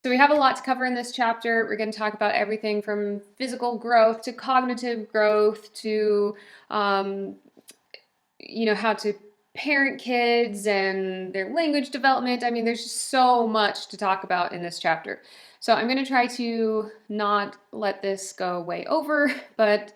So we have a lot to cover in this chapter. We're going to talk about everything from physical growth to cognitive growth to, how to parent kids and their language development. I mean, there's just so much to talk about in this chapter. So I'm going to try to not let this go way over, but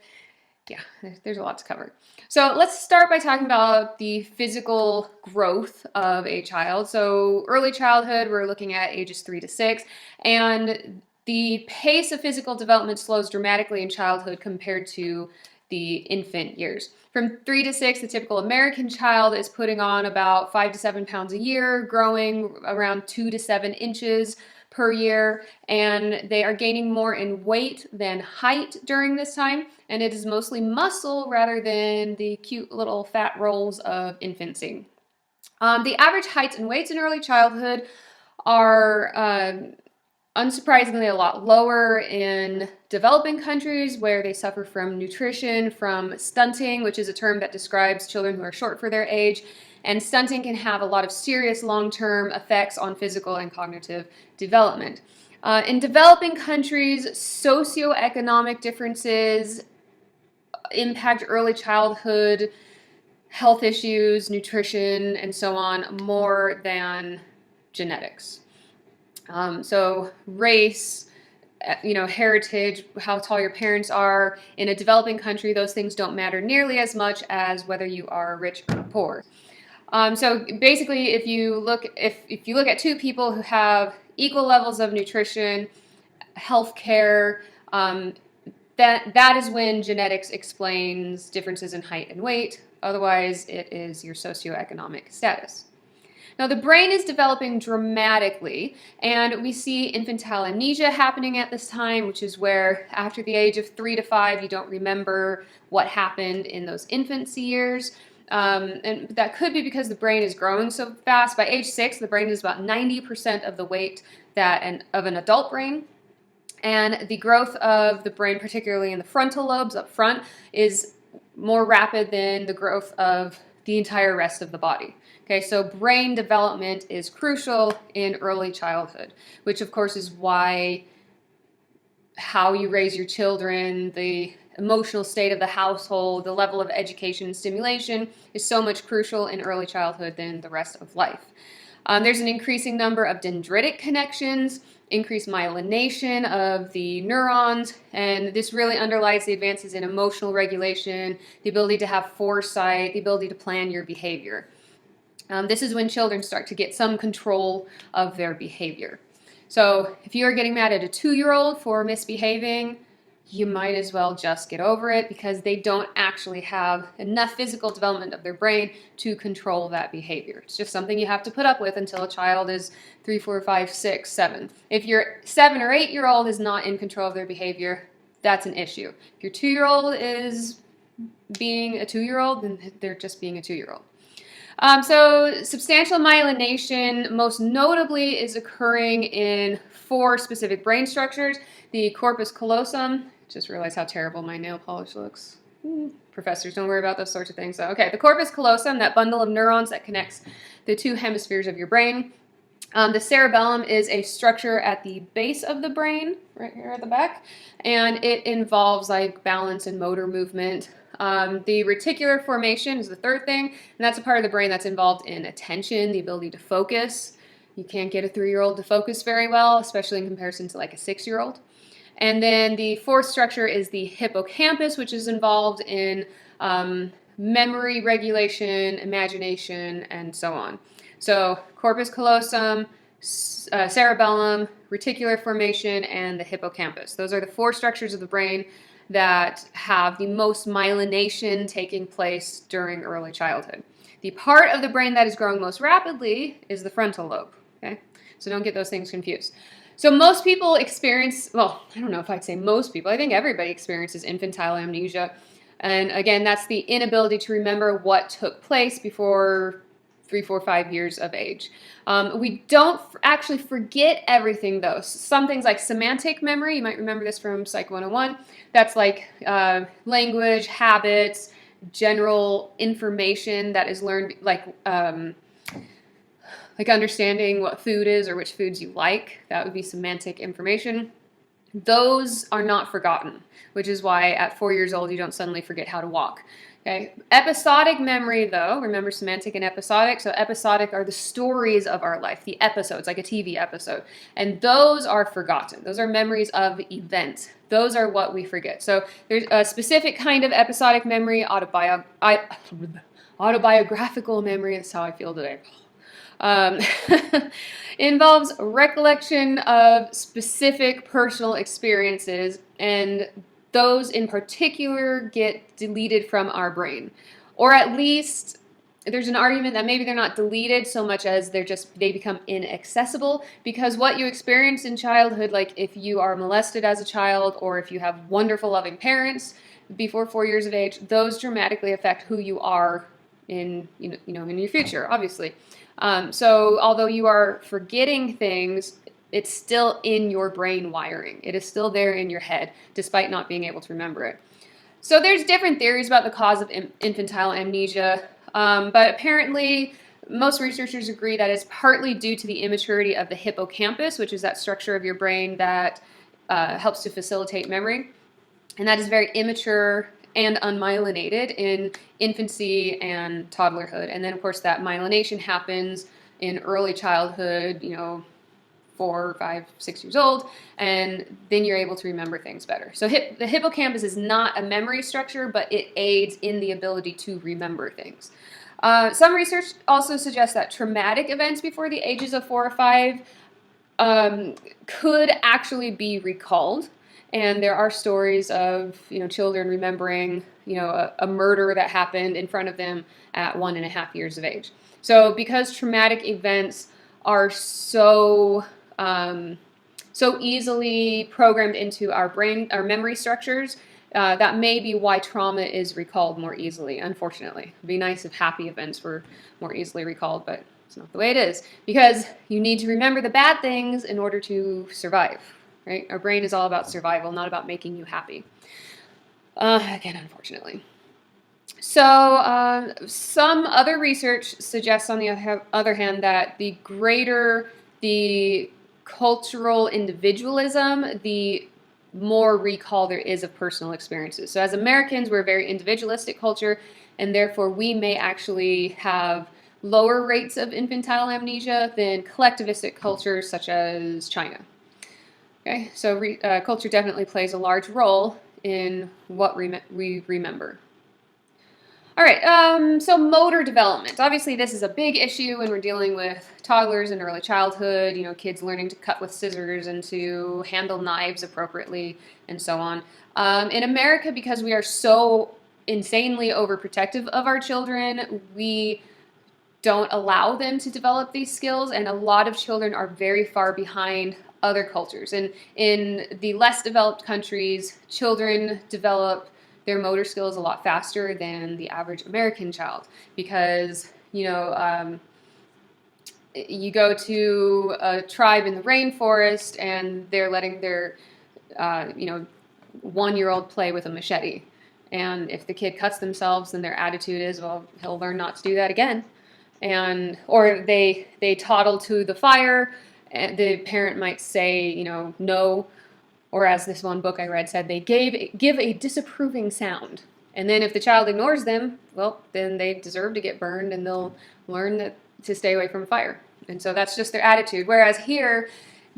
yeah, there's a lot to cover. So let's start by talking about the physical growth of a child. So early childhood, we're looking at ages 3 to 6, and the pace of physical development slows dramatically in childhood compared to the infant years. From 3 to 6, the typical American child is putting on about 5 to 7 pounds a year, growing around 2 to 7 inches per year, and they are gaining more in weight than height during this time, and it is mostly muscle rather than the cute little fat rolls of infancy. The average heights and weights in early childhood are unsurprisingly a lot lower in developing countries where they suffer from nutrition, from stunting, which is a term that describes children who are short for their age. And stunting can have a lot of serious long-term effects on physical and cognitive development. In developing countries, socioeconomic differences impact early childhood health issues, nutrition, and so on more than genetics. So race, heritage, how tall your parents are. In a developing country, those things don't matter nearly as much as whether you are rich or poor. So basically, if you look at two people who have equal levels of nutrition, health care, that is when genetics explains differences in height and weight. Otherwise, it is your socioeconomic status. Now, the brain is developing dramatically, and we see infantile amnesia happening at this time, which is where after the age of 3 to 5, you don't remember what happened in those infancy years. And that could be because the brain is growing so fast. By age 6, the brain is about 90% of the weight of an adult brain. And the growth of the brain, particularly in the frontal lobes up front, is more rapid than the growth of the entire rest of the body. Okay, so brain development is crucial in early childhood, which of course is why how you raise your children, the emotional state of the household, the level of education and stimulation is so much crucial in early childhood than the rest of life. There's an increasing number of dendritic connections, increased myelination of the neurons, and this really underlies the advances in emotional regulation, the ability to have foresight, the ability to plan your behavior. This is when children start to get some control of their behavior. So if you are getting mad at a 2-year-old for misbehaving, you might as well just get over it because they don't actually have enough physical development of their brain to control that behavior. It's just something you have to put up with until a child is 3, 4, 5, 6, 7. If your 7 or 8-year-old is not in control of their behavior, that's an issue. If your 2-year-old is being a 2-year-old, then they're just being a 2-year-old. So substantial myelination most notably is occurring in 4 specific brain structures. The corpus callosum, just realized how terrible my nail polish looks. Professors, don't worry about those sorts of things. So, okay, the corpus callosum, that bundle of neurons that connects the 2 hemispheres of your brain. The cerebellum is a structure at the base of the brain, right here at the back, and it involves like balance and motor movement. The reticular formation is the 3rd thing, and that's a part of the brain that's involved in attention, the ability to focus. You can't get a 3-year-old to focus very well, especially in comparison to like a 6-year-old. And then the 4th structure is the hippocampus, which is involved in memory regulation, imagination, and so on. So corpus callosum, cerebellum, reticular formation, and the hippocampus. Those are the 4 structures of the brain that have the most myelination taking place during early childhood. The part of the brain that is growing most rapidly is the frontal lobe. Okay, so don't get those things confused. So most people experience, well, I don't know if I'd say most people, I think everybody experiences infantile amnesia. And again, that's the inability to remember what took place before 3, 4, 5 years of age. We don't actually forget everything though. Some things like semantic memory, you might remember this from Psych 101, that's like language, habits, general information that is learned, like like understanding what food is or which foods you like. That would be semantic information. Those are not forgotten, which is why at 4 years old you don't suddenly forget how to walk. Okay. Episodic memory, though, remember semantic and episodic? So episodic are the stories of our life, the episodes, like a TV episode. And those are forgotten. Those are memories of events. Those are what we forget. So there's a specific kind of episodic memory, autobiographical memory. That's how I feel today. Um, involves recollection of specific personal experiences, and those in particular get deleted from our brain. Or at least there's an argument that maybe they're not deleted so much as they become inaccessible, because what you experience in childhood, like if you are molested as a child or if you have wonderful loving parents before 4 years of age, those dramatically affect who you are in in your future, obviously. So although you are forgetting things, it's still in your brain wiring. It is still there in your head, despite not being able to remember it. So there's different theories about the cause of infantile amnesia, but apparently most researchers agree that it's partly due to the immaturity of the hippocampus, which is that structure of your brain that helps to facilitate memory. And that is very immature and unmyelinated in infancy and toddlerhood. And then, of course, that myelination happens in early childhood, 4, 5, 6 years old, and then you're able to remember things better. So the hippocampus is not a memory structure, but it aids in the ability to remember things. Some research also suggests that traumatic events before the ages of 4 or 5 could actually be recalled. And there are stories of, children remembering, a murder that happened in front of them at 1.5 years of age. So because traumatic events are so easily programmed into our brain, our memory structures, that may be why trauma is recalled more easily, unfortunately. It'd be nice if happy events were more easily recalled, but it's not the way it is, because you need to remember the bad things in order to survive. Right? Our brain is all about survival, not about making you happy. Again, unfortunately. So some other research suggests, on the other hand, that the greater the cultural individualism, the more recall there is of personal experiences. So as Americans, we're a very individualistic culture, and therefore we may actually have lower rates of infantile amnesia than collectivistic cultures such as China. Okay, so culture definitely plays a large role in what we remember. All right, so motor development. Obviously, this is a big issue when we're dealing with toddlers in early childhood, kids learning to cut with scissors and to handle knives appropriately and so on. In America, because we are so insanely overprotective of our children, we don't allow them to develop these skills, and a lot of children are very far behind other cultures. And in the less developed countries, children develop their motor skills a lot faster than the average American child, because you go to a tribe in the rainforest and they're letting their 1-year-old play with a machete, and if the kid cuts themselves, then their attitude is, well, he'll learn not to do that again. Or they toddle to the fire, and the parent might say, no, or as this one book I read said, they give a disapproving sound. And then if the child ignores them, well, then they deserve to get burned, and they'll learn to stay away from fire. And so that's just their attitude. Whereas here,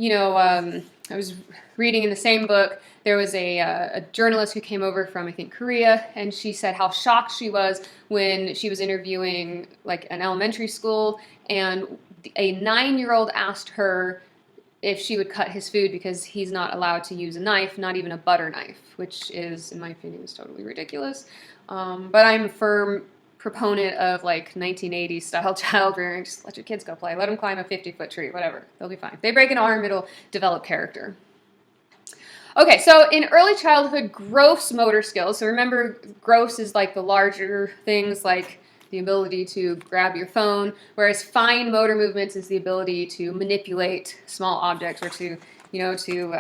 I was reading in the same book, there was a journalist who came over from, I think, Korea, and she said how shocked she was when she was interviewing like an elementary school, and a 9-year-old asked her if she would cut his food because he's not allowed to use a knife, not even a butter knife, which is, in my opinion, is totally ridiculous. But I'm a firm proponent of like 1980s style child rearing. Just let your kids go play. Let them climb a 50-foot tree, whatever. They'll be fine. If they break an arm, it'll develop character. Okay, so in early childhood, gross motor skills. So remember, gross is like the larger things, like the ability to grab your phone, whereas fine motor movements is the ability to manipulate small objects, or to do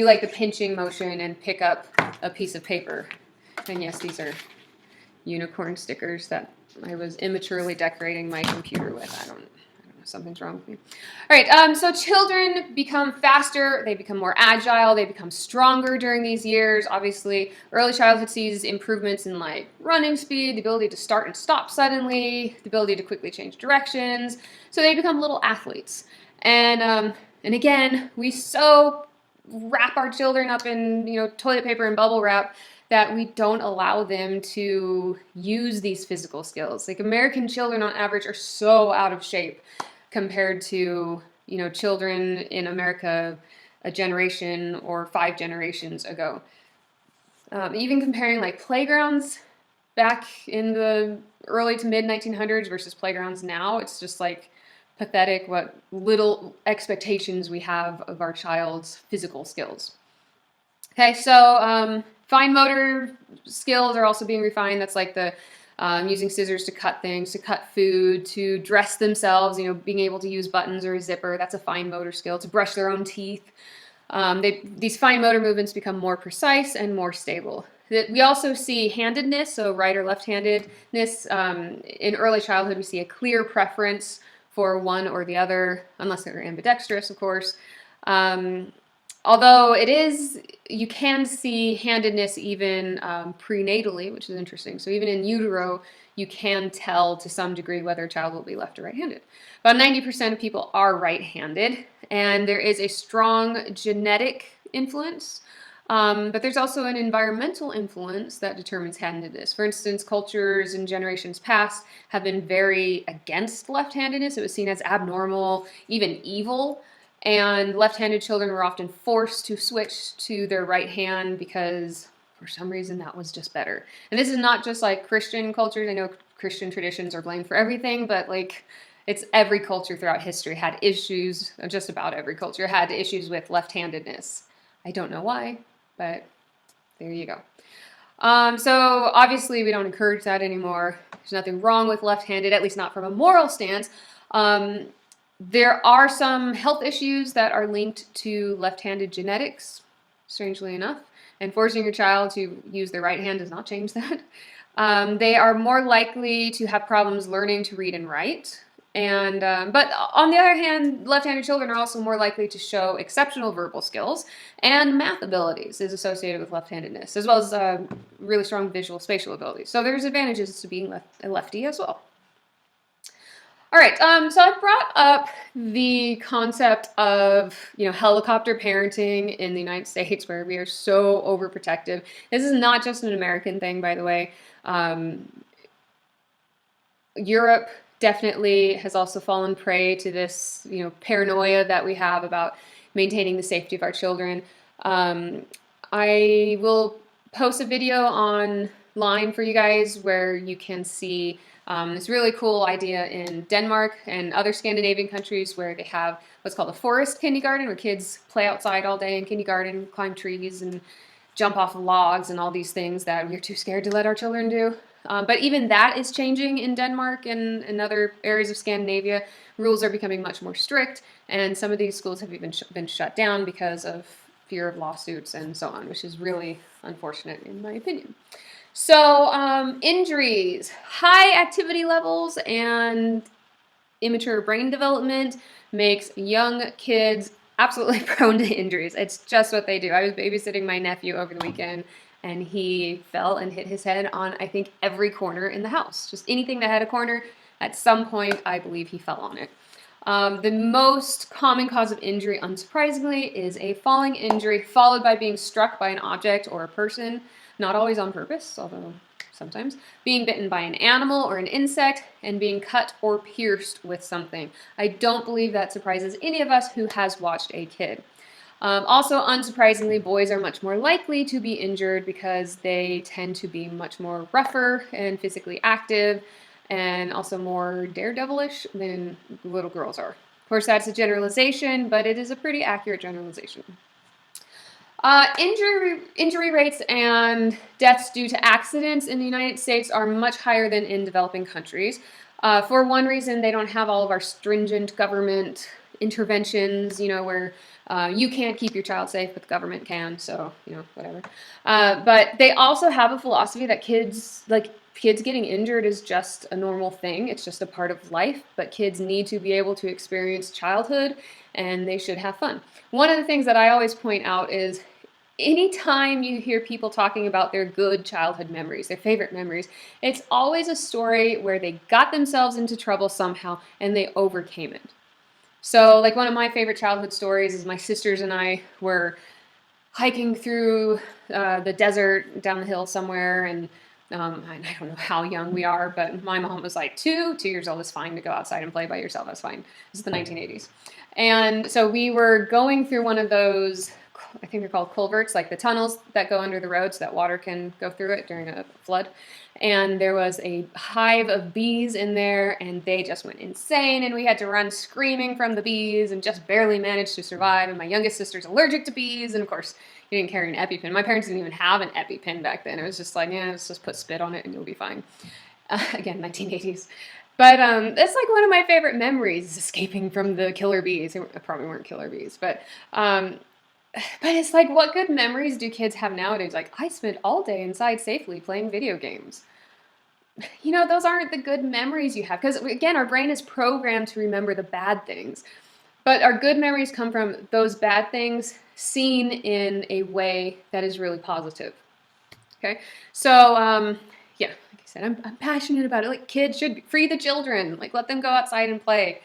like the pinching motion and pick up a piece of paper. And yes, these are unicorn stickers that I was immaturely decorating my computer with. I don't know, something's wrong with me. All right, so children become faster, they become more agile, they become stronger during these years. Obviously, early childhood sees improvements in like running speed, the ability to start and stop suddenly, the ability to quickly change directions. So they become little athletes. And again, we so wrap our children up in toilet paper and bubble wrap that we don't allow them to use these physical skills. Like American children on average are so out of shape compared to, children in America a generation or 5 generations ago. Even comparing like playgrounds back in the early to mid 1900s versus playgrounds now, it's just like pathetic what little expectations we have of our child's physical skills. Okay, so fine motor skills are also being refined. That's like the using scissors to cut things, to cut food, to dress themselves, being able to use buttons or a zipper. That's a fine motor skill. To brush their own teeth. These fine motor movements become more precise and more stable. We also see handedness, so right or left-handedness. In early childhood, we see a clear preference for one or the other, unless they're ambidextrous, of course. Although you can see handedness even prenatally, which is interesting. So even in utero, you can tell to some degree whether a child will be left or right-handed. About 90% of people are right-handed, and there is a strong genetic influence, but there's also an environmental influence that determines handedness. For instance, cultures in generations past have been very against left-handedness. It was seen as abnormal, even evil. And left-handed children were often forced to switch to their right hand because for some reason that was just better. And this is not just like Christian cultures. I know Christian traditions are blamed for everything, but like it's every culture throughout history had issues, just about every culture had issues with left-handedness. I don't know why, but there you go. So obviously we don't encourage that anymore. There's nothing wrong with left-handed, at least not from a moral stance. There are some health issues that are linked to left-handed genetics, strangely enough, and forcing your child to use their right hand does not change that. They are more likely to have problems learning to read and write. But on the other hand, left-handed children are also more likely to show exceptional verbal skills, and math abilities is associated with left-handedness, as well as really strong visual spatial abilities. So there's advantages to being a lefty as well. All right, so I've brought up the concept of, helicopter parenting in the United States, where we are so overprotective. This is not just an American thing, by the way. Europe definitely has also fallen prey to this, paranoia that we have about maintaining the safety of our children. I will post a video online for you guys where you can see this really cool idea in Denmark and other Scandinavian countries where they have what's called a forest kindergarten, where kids play outside all day in kindergarten, climb trees and jump off of logs and all these things that we're too scared to let our children do. But even that is changing in Denmark and in other areas of Scandinavia. Rules are becoming much more strict, and some of these schools have even been shut down because of fear of lawsuits and so on, which is really unfortunate in my opinion. So injuries, high activity levels and immature brain development makes young kids absolutely prone to injuries. It's just what they do. I was babysitting my nephew over the weekend, and he fell and hit his head on, I think, every corner in the house. Just anything that had a corner, at some point, I believe he fell on it. The most common cause of injury, unsurprisingly, is a falling injury followed by being struck by an object or a person. Not always on purpose, although sometimes, being bitten by an animal or an insect, and being cut or pierced with something. I don't believe that surprises any of us who has watched a kid. Also, unsurprisingly, boys are much more likely to be injured because they tend to be much more rougher and physically active, and also more daredevilish than little girls are. Of course, that's a generalization, but it is a pretty accurate generalization. Injury rates and deaths due to accidents in the United States are much higher than in developing countries. For one reason, they don't have all of our stringent government interventions, where you can't keep your child safe, but the government can, so, whatever. But they also have a philosophy that kids getting injured is just a normal thing. It's just a part of life, but kids need to be able to experience childhood, and they should have fun. One of the things that I always point out is anytime you hear people talking about their good childhood memories, their favorite memories, it's always a story where they got themselves into trouble somehow and they overcame it. So, like, one of my favorite childhood stories is my sisters and I were hiking through the desert down the hill somewhere, and I don't know how young we are, but my mom was like, 2 years old is fine to go outside and play by yourself. That's fine. This is the 1980s. And so we were going through one of those, I think they're called culverts, like the tunnels that go under the road so that water can go through it during a flood. And there was a hive of bees in there, and they just went insane, and we had to run screaming from the bees and just barely managed to survive. And my youngest sister's allergic to bees, and of course, you didn't carry an EpiPen. My parents didn't even have an EpiPen back then. It was just like, yeah, let's just put spit on it and you'll be fine. Again, 1980s. But that's like one of my favorite memories, escaping from the killer bees. It probably weren't killer bees, but it's like, what good memories do kids have nowadays? Like, I spent all day inside safely playing video games. Those aren't the good memories you have. Because, again, our brain is programmed to remember the bad things. But our good memories come from those bad things seen in a way that is really positive. Okay? So, yeah, like I said, I'm passionate about it. Like, kids should free the children. Like, let them go outside and play.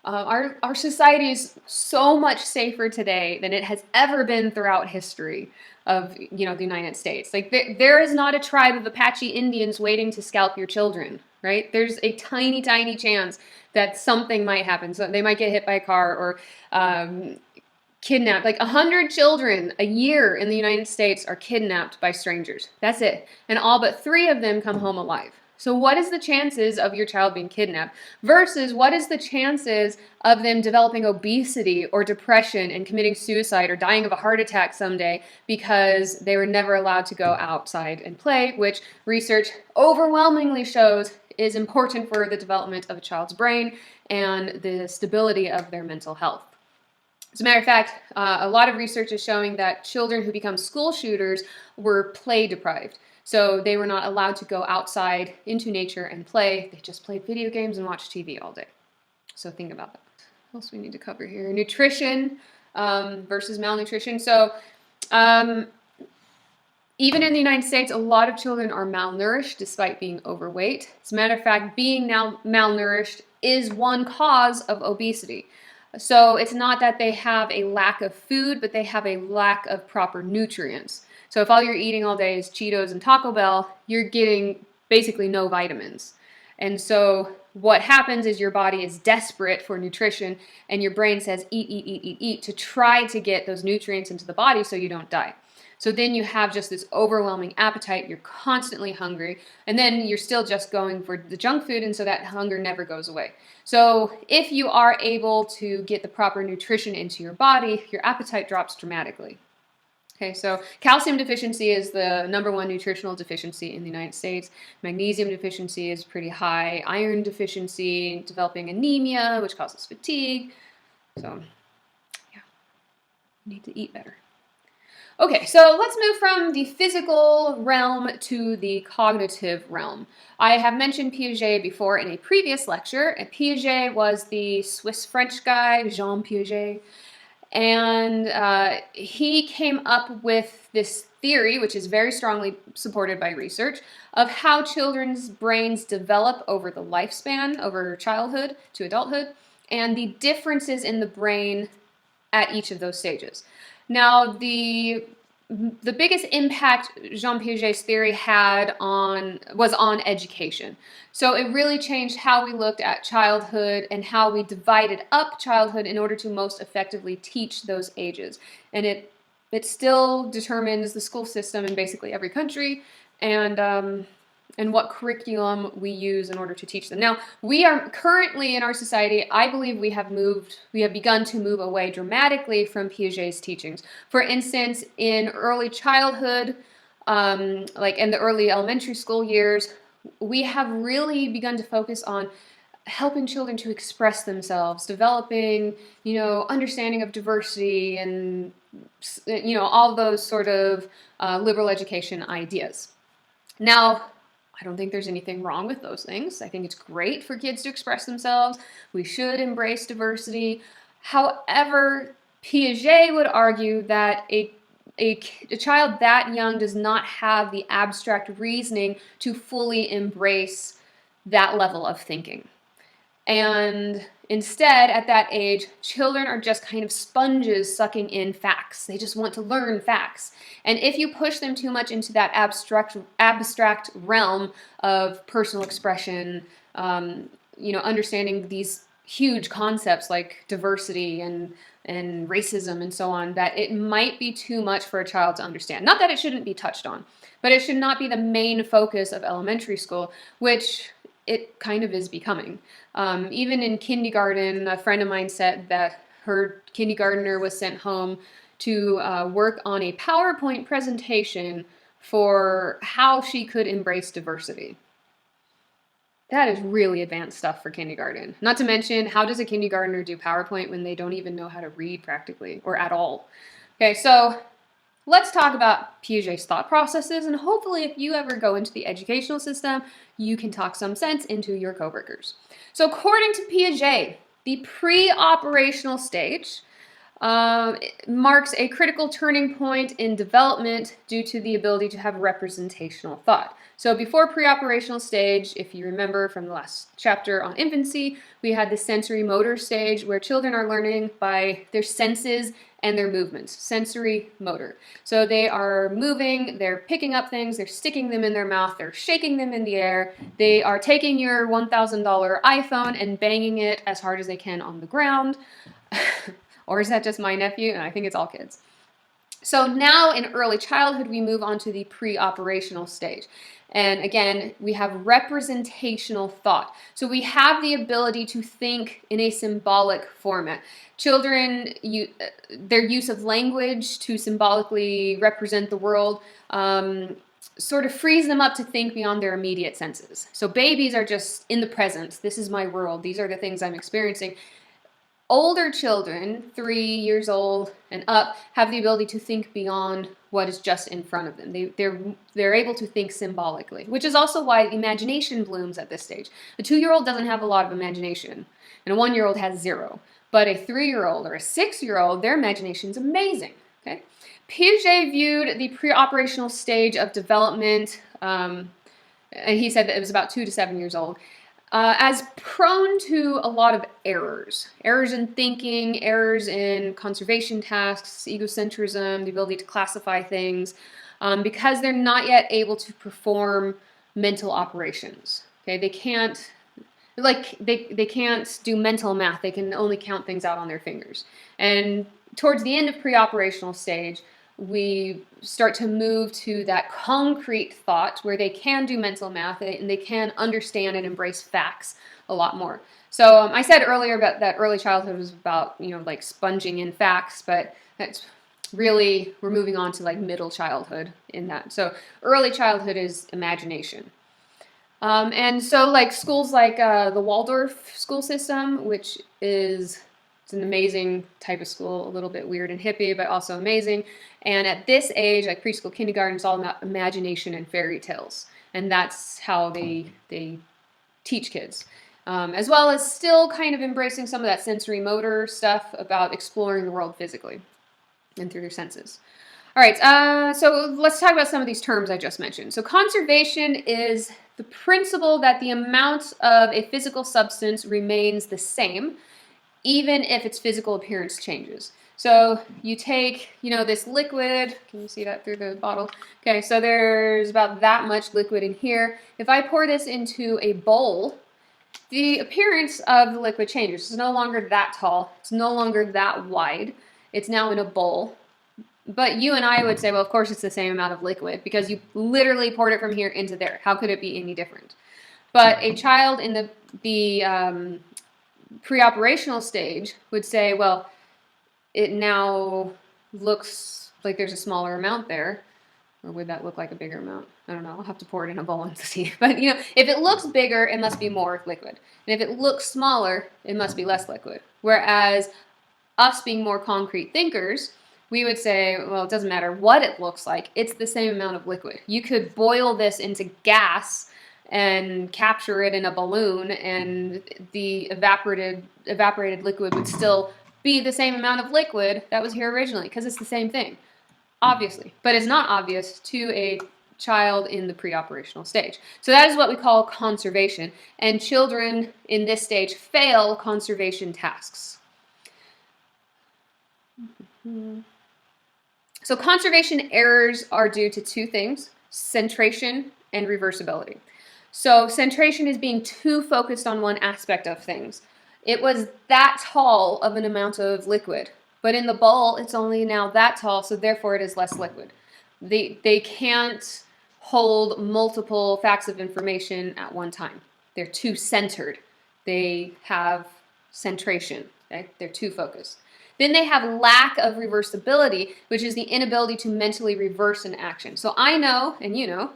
Our society is so much safer today than it has ever been throughout history of the United States. Like, there is not a tribe of Apache Indians waiting to scalp your children, right? There's a tiny, tiny chance that something might happen. So they might get hit by a car or kidnapped. Like 100 children a year in the United States are kidnapped by strangers. That's it. And all but 3 of them come home alive. So what is the chances of your child being kidnapped versus what is the chances of them developing obesity or depression and committing suicide or dying of a heart attack someday because they were never allowed to go outside and play, which research overwhelmingly shows is important for the development of a child's brain and the stability of their mental health. As a matter of fact, a lot of research is showing that children who become school shooters were play deprived. So they were not allowed to go outside into nature and play. They just played video games and watched TV all day. So think about that. What else we need to cover here? Nutrition versus malnutrition. So even in the United States, a lot of children are malnourished despite being overweight. As a matter of fact, being now malnourished is one cause of obesity. So it's not that they have a lack of food, but they have a lack of proper nutrients. So if all you're eating all day is Cheetos and Taco Bell, you're getting basically no vitamins. And so what happens is your body is desperate for nutrition and your brain says eat, eat, eat, eat, eat to try to get those nutrients into the body so you don't die. So then you have just this overwhelming appetite, you're constantly hungry, and then you're still just going for the junk food, and so that hunger never goes away. So if you are able to get the proper nutrition into your body, your appetite drops dramatically. Okay, so calcium deficiency is the #1 nutritional deficiency in the United States. Magnesium deficiency is pretty high. Iron deficiency, developing anemia, which causes fatigue. So, yeah, you need to eat better. Okay, so let's move from the physical realm to the cognitive realm. I have mentioned Piaget before in a previous lecture, and Piaget was the Swiss-French guy, Jean Piaget, and he came up with this theory, which is very strongly supported by research, of how children's brains develop over the lifespan, over childhood to adulthood, and the differences in the brain at each of those stages. Now, the biggest impact Jean Piaget's theory had was on education. So it really changed how we looked at childhood and how we divided up childhood in order to most effectively teach those ages. And it still determines the school system in basically every country and what curriculum we use in order to teach them. Now, we are currently in our society, I believe we have begun to move away dramatically from Piaget's teachings. For instance, in early childhood, like in the early elementary school years, we have really begun to focus on helping children to express themselves, developing, understanding of diversity and, all those sort of liberal education ideas. Now, I don't think there's anything wrong with those things. I think it's great for kids to express themselves. We should embrace diversity. However, Piaget would argue that a child that young does not have the abstract reasoning to fully embrace that level of thinking. And instead, at that age, children are just kind of sponges sucking in facts. They just want to learn facts. And if you push them too much into that abstract realm of personal expression, understanding these huge concepts like diversity and racism and so on, that it might be too much for a child to understand. Not that it shouldn't be touched on, but it should not be the main focus of elementary school, which it kind of is becoming. Even in kindergarten, a friend of mine said that her kindergartner was sent home to work on a PowerPoint presentation for how she could embrace diversity. That is really advanced stuff for kindergarten. Not to mention, how does a kindergartner do PowerPoint when they don't even know how to read practically, or at all? Okay, so let's talk about Piaget's thought processes, and hopefully if you ever go into the educational system, you can talk some sense into your coworkers. So according to Piaget, the pre-operational stage marks a critical turning point in development due to the ability to have representational thought. So before pre-operational stage, if you remember from the last chapter on infancy, we had the sensory motor stage where children are learning by their senses and their movements, sensory motor. So they are moving, they're picking up things, they're sticking them in their mouth, they're shaking them in the air, they are taking your $1,000 iPhone and banging it as hard as they can on the ground. Or is that just my nephew? And I think it's all kids. So now in early childhood, we move on to the pre-operational stage. And again, we have representational thought. So we have the ability to think in a symbolic format. Children, their use of language to symbolically represent the world sort of frees them up to think beyond their immediate senses. So babies are just in the present. This is my world. These are the things I'm experiencing. Older children, 3 years old and up, have the ability to think beyond what is just in front of them. They're able to think symbolically, which is also why imagination blooms at this stage. A 2-year-old doesn't have a lot of imagination, and a 1-year-old has zero. But a 3-year-old or a 6-year-old, their imagination is amazing. Okay? Piaget viewed the pre-operational stage of development, and he said that it was about 2 to 7 years old, as prone to a lot of errors. Errors in thinking, errors in conservation tasks, egocentrism, the ability to classify things, because they're not yet able to perform mental operations. Okay, they can't, they can't do mental math. They can only count things out on their fingers. And towards the end of pre-operational stage, we start to move to that concrete thought where they can do mental math and they can understand and embrace facts a lot more. So I said earlier about that early childhood was about, like sponging in facts, but that's really, we're moving on to like middle childhood in that. So early childhood is imagination. And so like schools like the Waldorf school system, which is it's an amazing type of school, a little bit weird and hippie, but also amazing. And at this age, like preschool, kindergarten, it's all about imagination and fairy tales. And that's how they teach kids. As well as still kind of embracing some of that sensory motor stuff about exploring the world physically and through their senses. All right, so let's talk about some of these terms I just mentioned. So conservation is the principle that the amount of a physical substance remains the same, even if its physical appearance changes. So you take, this liquid, can you see that through the bottle? Okay, so there's about that much liquid in here. If I pour this into a bowl, the appearance of the liquid changes. It's no longer that tall. It's no longer that wide. It's now in a bowl. But you and I would say, well, of course it's the same amount of liquid because you literally poured it from here into there. How could it be any different? But a child in the pre-operational stage would say, well, it now looks like there's a smaller amount there, Or would that look like a bigger amount? I don't know. I'll have to pour it in a bowl and see. But if it looks bigger, it must be more liquid. And if it looks smaller, it must be less liquid. Whereas us being more concrete thinkers, we would say, well, it doesn't matter what it looks like. It's the same amount of liquid. You could boil this into gas and capture it in a balloon, and the evaporated liquid would still be the same amount of liquid that was here originally, because it's the same thing, obviously. But it's not obvious to a child in the pre-operational stage. So that is what we call conservation, and children in this stage fail conservation tasks. So conservation errors are due to two things: centration and reversibility. So centration is being too focused on one aspect of things. It was that tall of an amount of liquid, but in the bowl it's only now that tall, so therefore it is less liquid. They can't hold multiple facts of information at one time. They're too centered. They have centration. Okay? They're too focused. Then they have lack of reversibility, which is the inability to mentally reverse an action. So I know, and you know,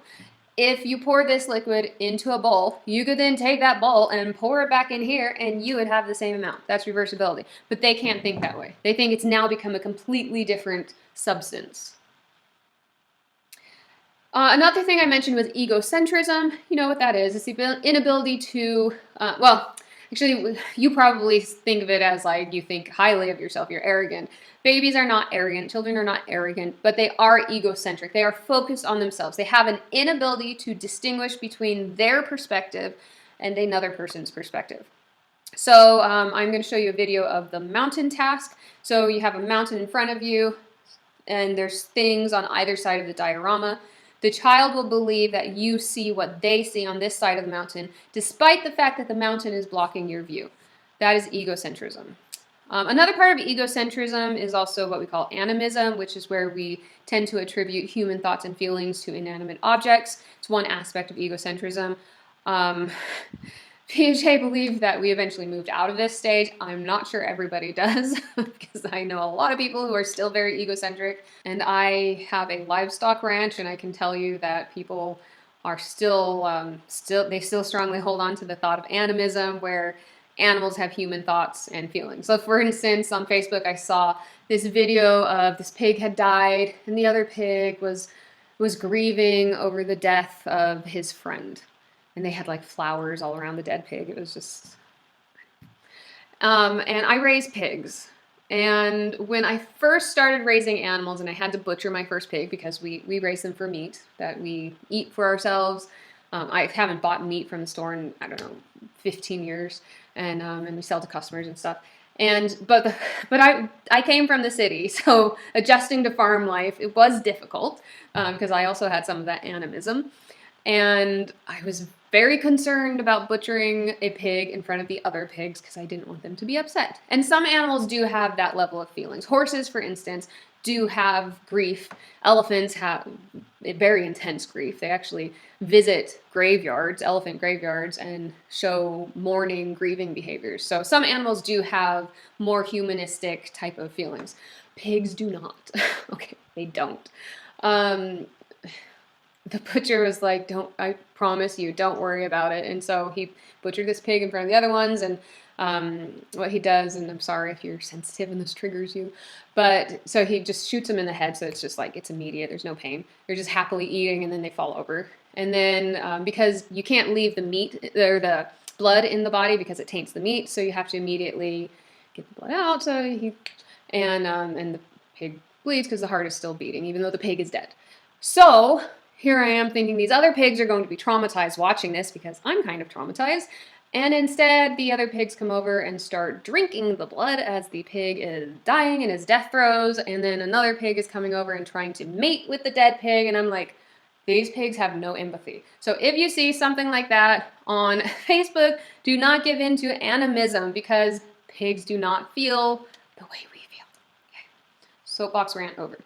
if you pour this liquid into a bowl, you could then take that bowl and pour it back in here, and you would have the same amount. That's reversibility. But they can't think that way. They think it's now become a completely different substance. Another thing I mentioned was egocentrism. You know what that is. It's the inability to, actually, you probably think of it as like you think highly of yourself. You're arrogant. Babies are not arrogant. Children are not arrogant, but they are egocentric. They are focused on themselves. They have an inability to distinguish between their perspective and another person's perspective. So I'm going to show you a video of the mountain task. So you have a mountain in front of you, and there's things on either side of the diorama. The child will believe that you see what they see on this side of the mountain, despite the fact that the mountain is blocking your view. That is egocentrism. Another part of egocentrism is also what we call animism, which is where we tend to attribute human thoughts and feelings to inanimate objects. It's one aspect of egocentrism. Piaget believed that we eventually moved out of this stage. I'm not sure everybody does, because I know a lot of people who are still very egocentric, and I have a livestock ranch, and I can tell you that people are still strongly hold on to the thought of animism, where animals have human thoughts and feelings. So for instance, on Facebook, I saw this video of this pig had died, and the other pig was grieving over the death of his friend. And they had like flowers all around the dead pig. It was just... and I raise pigs. And when I first started raising animals, and I had to butcher my first pig because we raise them for meat that we eat for ourselves. I haven't bought meat from the store in, I don't know, 15 years. And we sell to customers and stuff. But I came from the city, so adjusting to farm life, it was difficult because I also had some of that animism. And I was very concerned about butchering a pig in front of the other pigs because I didn't want them to be upset. And some animals do have that level of feelings. Horses, for instance, do have grief. Elephants have very intense grief. They actually visit graveyards, elephant graveyards, and show mourning, grieving behaviors. So some animals do have more humanistic type of feelings. Pigs do not. Okay, they don't. The butcher was like, I promise you, don't worry about it. And so he butchered this pig in front of the other ones, and what he does, and I'm sorry if you're sensitive and this triggers you, but so he just shoots them in the head, so it's just like, it's immediate, there's no pain. They're just happily eating, and then they fall over. And then because you can't leave the meat, or the blood in the body because it taints the meat, so you have to immediately get the blood out, so and the pig bleeds because the heart is still beating, even though the pig is dead. So here I am thinking these other pigs are going to be traumatized watching this because I'm kind of traumatized. And instead, the other pigs come over and start drinking the blood as the pig is dying in his death throes. And then another pig is coming over and trying to mate with the dead pig. And I'm like, these pigs have no empathy. So if you see something like that on Facebook, do not give in to animism, because pigs do not feel the way we feel. Okay. Soapbox rant over.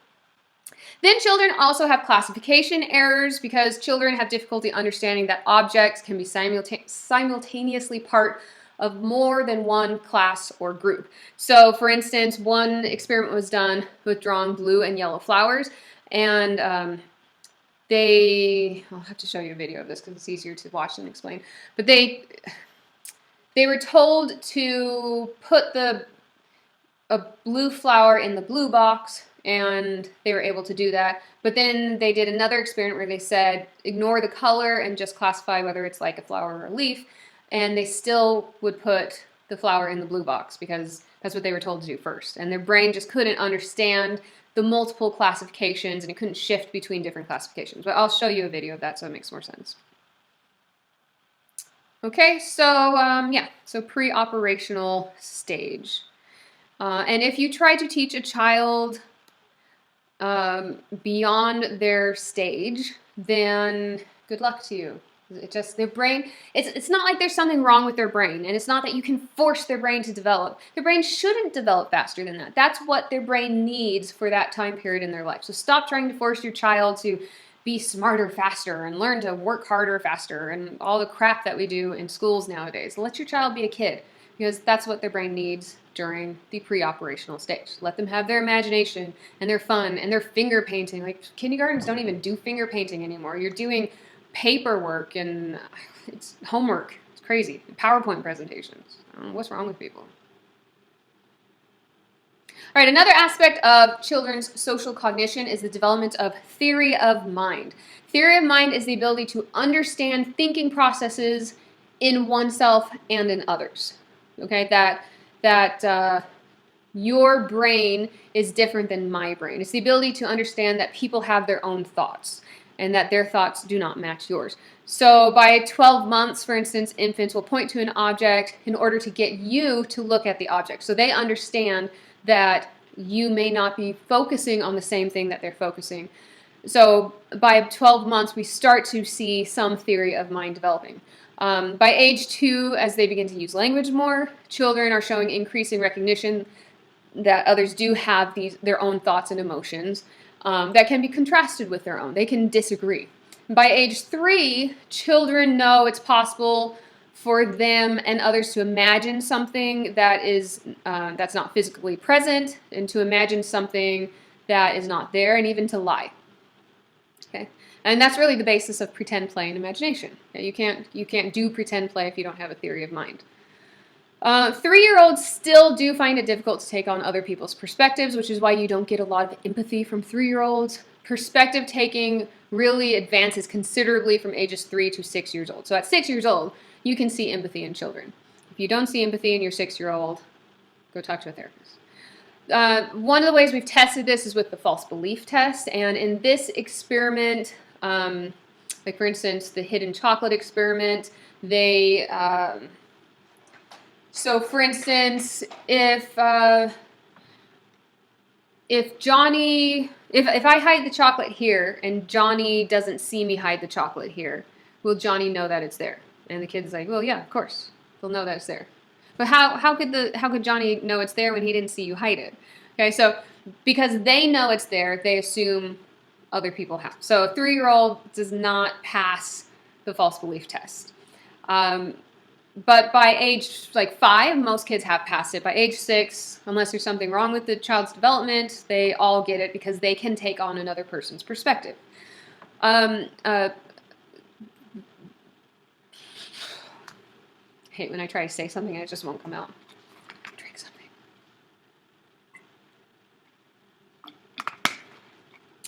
Then children also have classification errors, because children have difficulty understanding that objects can be simultaneously part of more than one class or group. So for instance, one experiment was done with drawing blue and yellow flowers, and I'll have to show you a video of this because it's easier to watch than explain, but they were told to put a blue flower in the blue box, and they were able to do that. But then they did another experiment where they said, ignore the color and just classify whether it's like a flower or a leaf, and they still would put the flower in the blue box because that's what they were told to do first. And their brain just couldn't understand the multiple classifications, and it couldn't shift between different classifications. But I'll show you a video of that so it makes more sense. Okay, so yeah, so pre-operational stage. And if you try to teach a child beyond their stage, then good luck to you. It just, their brain, it's not like there's something wrong with their brain, and it's not that you can force their brain to develop. Their brain shouldn't develop faster than that. That's what their brain needs for that time period in their life. So stop trying to force your child to be smarter faster and learn to work harder faster and all the crap that we do in schools nowadays. Let your child be a kid, because that's what their brain needs during the pre-operational stage. Let them have their imagination and their fun and their finger painting. Like, kindergartens don't even do finger painting anymore. You're doing paperwork and it's homework. It's crazy. PowerPoint presentations. I don't know what's wrong with people. All right, another aspect of children's social cognition is the development of theory of mind. Theory of mind is the ability to understand thinking processes in oneself and in others. Okay, that your brain is different than my brain. It's the ability to understand that people have their own thoughts and that their thoughts do not match yours. So by 12 months, for instance, infants will point to an object in order to get you to look at the object. So they understand that you may not be focusing on the same thing that they're focusing. So by 12 months, we start to see some theory of mind developing. By age 2, as they begin to use language more, children are showing increasing recognition that others do have their own thoughts and emotions that can be contrasted with their own. They can disagree. By age 3, children know it's possible for them and others to imagine something that is that's not physically present, and to imagine something that is not there, and even to lie. Okay, and that's really the basis of pretend play and imagination. You can't do pretend play if you don't have a theory of mind. 3-year-olds still do find it difficult to take on other people's perspectives, which is why you don't get a lot of empathy from 3-year-olds. Perspective taking really advances considerably from ages 3 to 6 years old. So at 6 years old, you can see empathy in children. If you don't see empathy in your 6-year-old, go talk to a therapist. One of the ways we've tested this is with the false belief test, and in this experiment, like for instance, the hidden chocolate experiment, they so for instance, if Johnny, if I hide the chocolate here and Johnny doesn't see me hide the chocolate here, will Johnny know that it's there? And the kid's like, well, yeah, of course, they'll know that it's there. But how could Johnny know it's there when he didn't see you hide it? Okay, so because they know it's there, they assume other people have. So a 3-year-old does not pass the false belief test. But by age like 5, most kids have passed it. By age 6, unless there's something wrong with the child's development, they all get it because they can take on another person's perspective. Hate when I try to say something and it just won't come out. Drink something.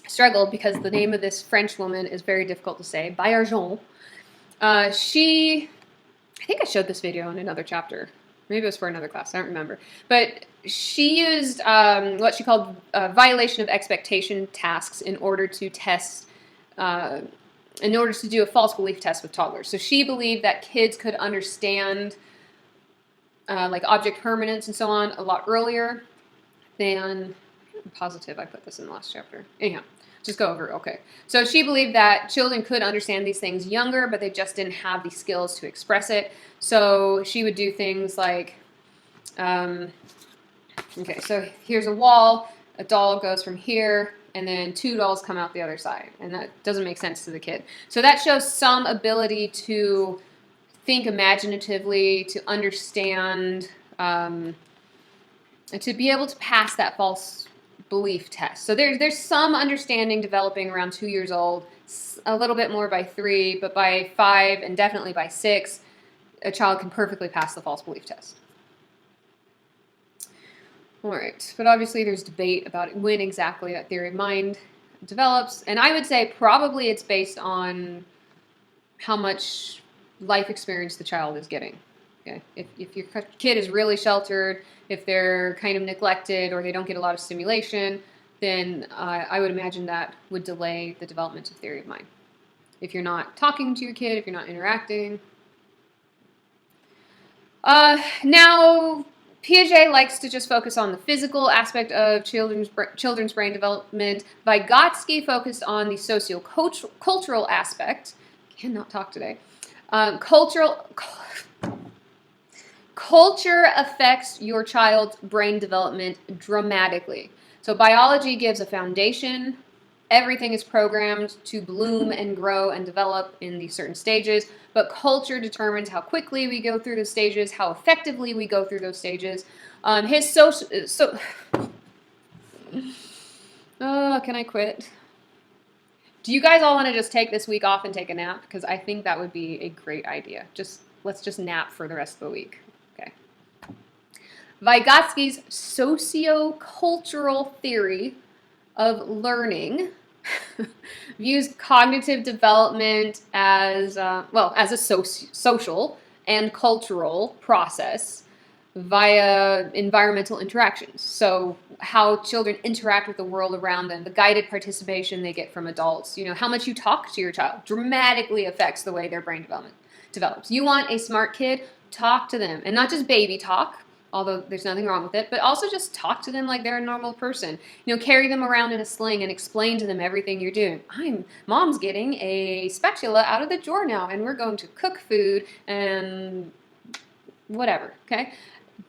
I struggled because the name of this French woman is very difficult to say. Piaget. I think I showed this video in another chapter. Maybe it was for another class. I don't remember. But she used what she called violation of expectation tasks in order to test, in order to do a false belief test with toddlers. So she believed that kids could understand like object permanence and so on a lot earlier than, I'm positive I put this in the last chapter. Anyhow. Just go over it, okay. So she believed that children could understand these things younger, but they just didn't have the skills to express it. So she would do things like, okay, so here's a wall, a doll goes from here, and then 2 dolls come out the other side. And that doesn't make sense to the kid. So that shows some ability to think imaginatively, to understand, and to be able to pass that false belief test. So there's some understanding developing around 2 years old, a little bit more by 3, but by 5 and definitely by 6, a child can perfectly pass the false belief test. All right, but obviously there's debate about when exactly that theory of mind develops, and I would say probably it's based on how much life experience the child is getting. Okay, if your kid is really sheltered, if they're kind of neglected, or they don't get a lot of stimulation, then I would imagine that would delay the development of theory of mind. If you're not talking to your kid, if you're not interacting. Now, Piaget likes to just focus on the physical aspect of children's brain development. Vygotsky focused on the sociocultural aspect. Cannot talk today. Culture affects your child's brain development dramatically. So biology gives a foundation. Everything is programmed to bloom and grow and develop in these certain stages, but culture determines how quickly we go through those stages, how effectively we go through those stages. Can I quit? Do you guys all want to just take this week off and take a nap? Because I think that would be a great idea. Let's just nap for the rest of the week. Okay. Vygotsky's sociocultural theory of learning views cognitive development as a social and cultural process via environmental interactions. So how children interact with the world around them, the guided participation they get from adults, how much you talk to your child dramatically affects the way their brain development develops. You want a smart kid, talk to them, and not just baby talk, although there's nothing wrong with it, but also just talk to them like they're a normal person. Carry them around in a sling and explain to them everything you're doing. Mom's getting a spatula out of the drawer now, and we're going to cook food and whatever, okay?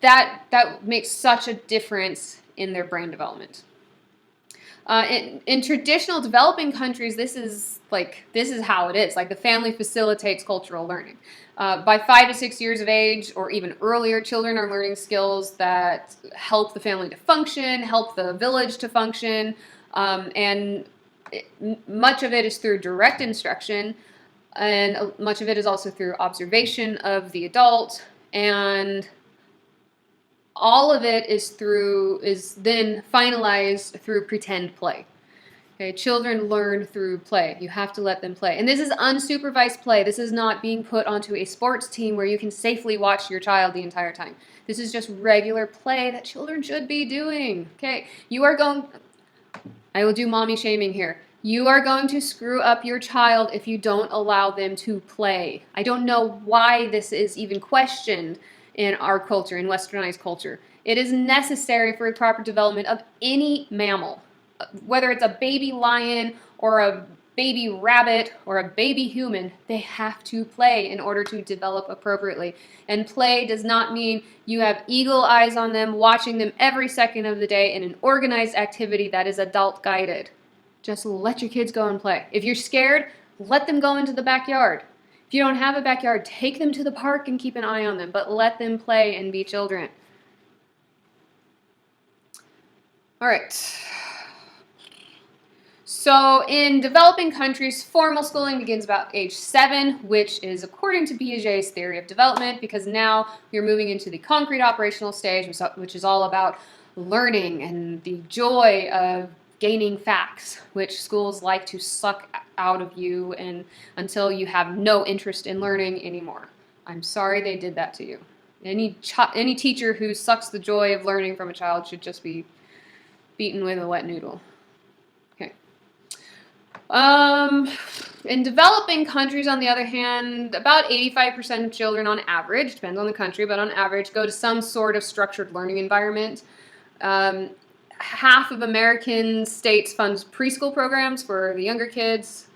That makes such a difference in their brain development. In traditional developing countries, this is how it is. Like, the family facilitates cultural learning. By 5 to 6 years of age, or even earlier, children are learning skills that help the family to function, help the village to function, and much of it is through direct instruction, and much of it is also through observation of the adult, and all of it is then finalized through pretend play. Okay, children learn through play. You have to let them play. And this is unsupervised play. This is not being put onto a sports team where you can safely watch your child the entire time. This is just regular play that children should be doing. Okay, I will do mommy shaming here. You are going to screw up your child if you don't allow them to play. I don't know why this is even questioned in our culture, in westernized culture. It is necessary for the proper development of any mammal, whether it's a baby lion or a baby rabbit or a baby human. They have to play in order to develop appropriately. And play does not mean you have eagle eyes on them, watching them every second of the day in an organized activity that is adult guided. Just let your kids go and play. If you're scared, let them go into the backyard. If you don't have a backyard, take them to the park and keep an eye on them, but let them play and be children. All right. So in developing countries, formal schooling begins about age 7, which is according to Piaget's theory of development, because now you're moving into the concrete operational stage, which is all about learning and the joy of gaining facts, which schools like to suck out of you and until you have no interest in learning anymore. I'm sorry they did that to you. Any teacher who sucks the joy of learning from a child should just be beaten with a wet noodle. Okay. In developing countries, on the other hand, about 85% of children on average, depends on the country, but on average, go to some sort of structured learning environment. Half of American states funds preschool programs for the younger kids,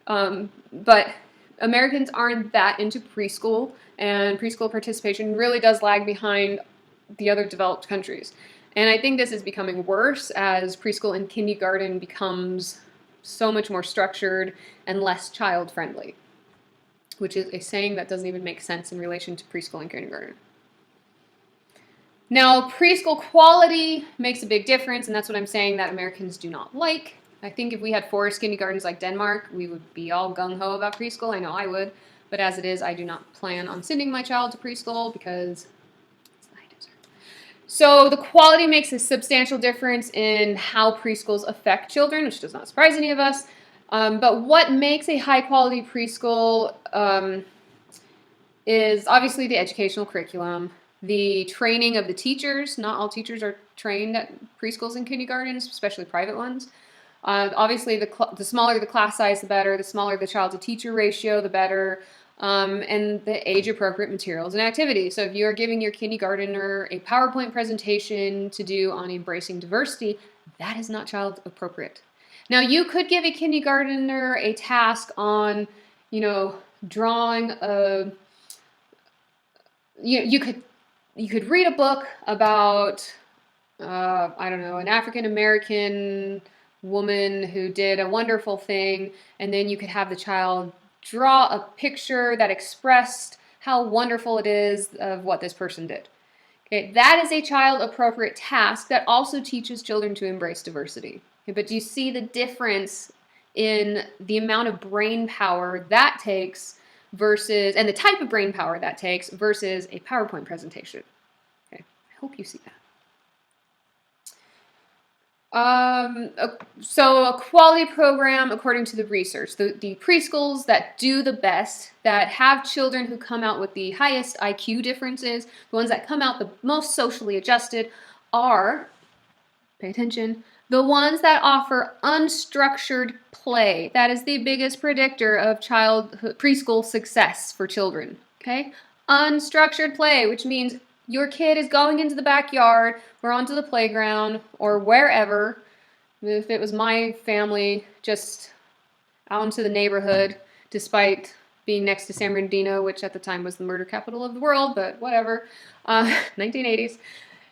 but Americans aren't that into preschool, and preschool participation really does lag behind the other developed countries. And I think this is becoming worse as preschool and kindergarten becomes so much more structured and less child-friendly, which is a saying that doesn't even make sense in relation to preschool and kindergarten. Now, preschool quality makes a big difference, and that's what I'm saying that Americans do not like. I think if we had forest kindergartens like Denmark, we would be all gung-ho about preschool. I know I would, but as it is, I do not plan on sending my child to preschool because it's the high desert. So the quality makes a substantial difference in how preschools affect children, which does not surprise any of us. But what makes a high-quality preschool is obviously the educational curriculum, the training of the teachers. Not all teachers are trained at preschools and kindergartens, especially private ones. Obviously, the smaller the class size, the better. The smaller the child-to-teacher ratio, the better. And the age-appropriate materials and activities. So if you are giving your kindergartner a PowerPoint presentation to do on embracing diversity, that is not child-appropriate. Now, you could give a kindergartner a task on, drawing a you could read a book about I don't know, an African American woman who did a wonderful thing, and then you could have the child draw a picture that expressed how wonderful it is of what this person did. Okay, that is a child appropriate task that also teaches children to embrace diversity. Okay, but do you see the difference in the amount of brain power that takes versus, and the type of brain power that takes versus a PowerPoint presentation? Okay, I hope you see that. So a quality program, according to the research, the preschools that do the best, that have children who come out with the highest IQ differences, the ones that come out the most socially adjusted, are, pay attention, the ones that offer unstructured play. That is the biggest predictor of preschool success for children, okay? Unstructured play, which means your kid is going into the backyard or onto the playground or wherever. If it was my family, just out into the neighborhood, despite being next to San Bernardino, which at the time was the murder capital of the world, but whatever, 1980s.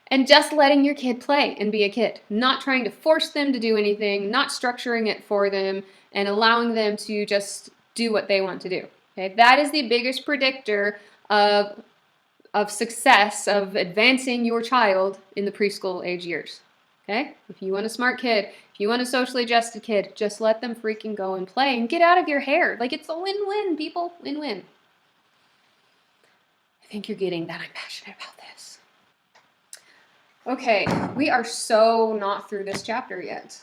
And just letting your kid play and be a kid, not trying to force them to do anything, not structuring it for them, and allowing them to just do what they want to do. Okay? That is the biggest predictor of success, of advancing your child in the preschool age years. Okay? If you want a smart kid, if you want a socially adjusted kid, just let them freaking go and play and get out of your hair. Like, it's a win-win, people. Win-win. I think you're getting that I'm passionate about this. Okay, we are so not through this chapter yet.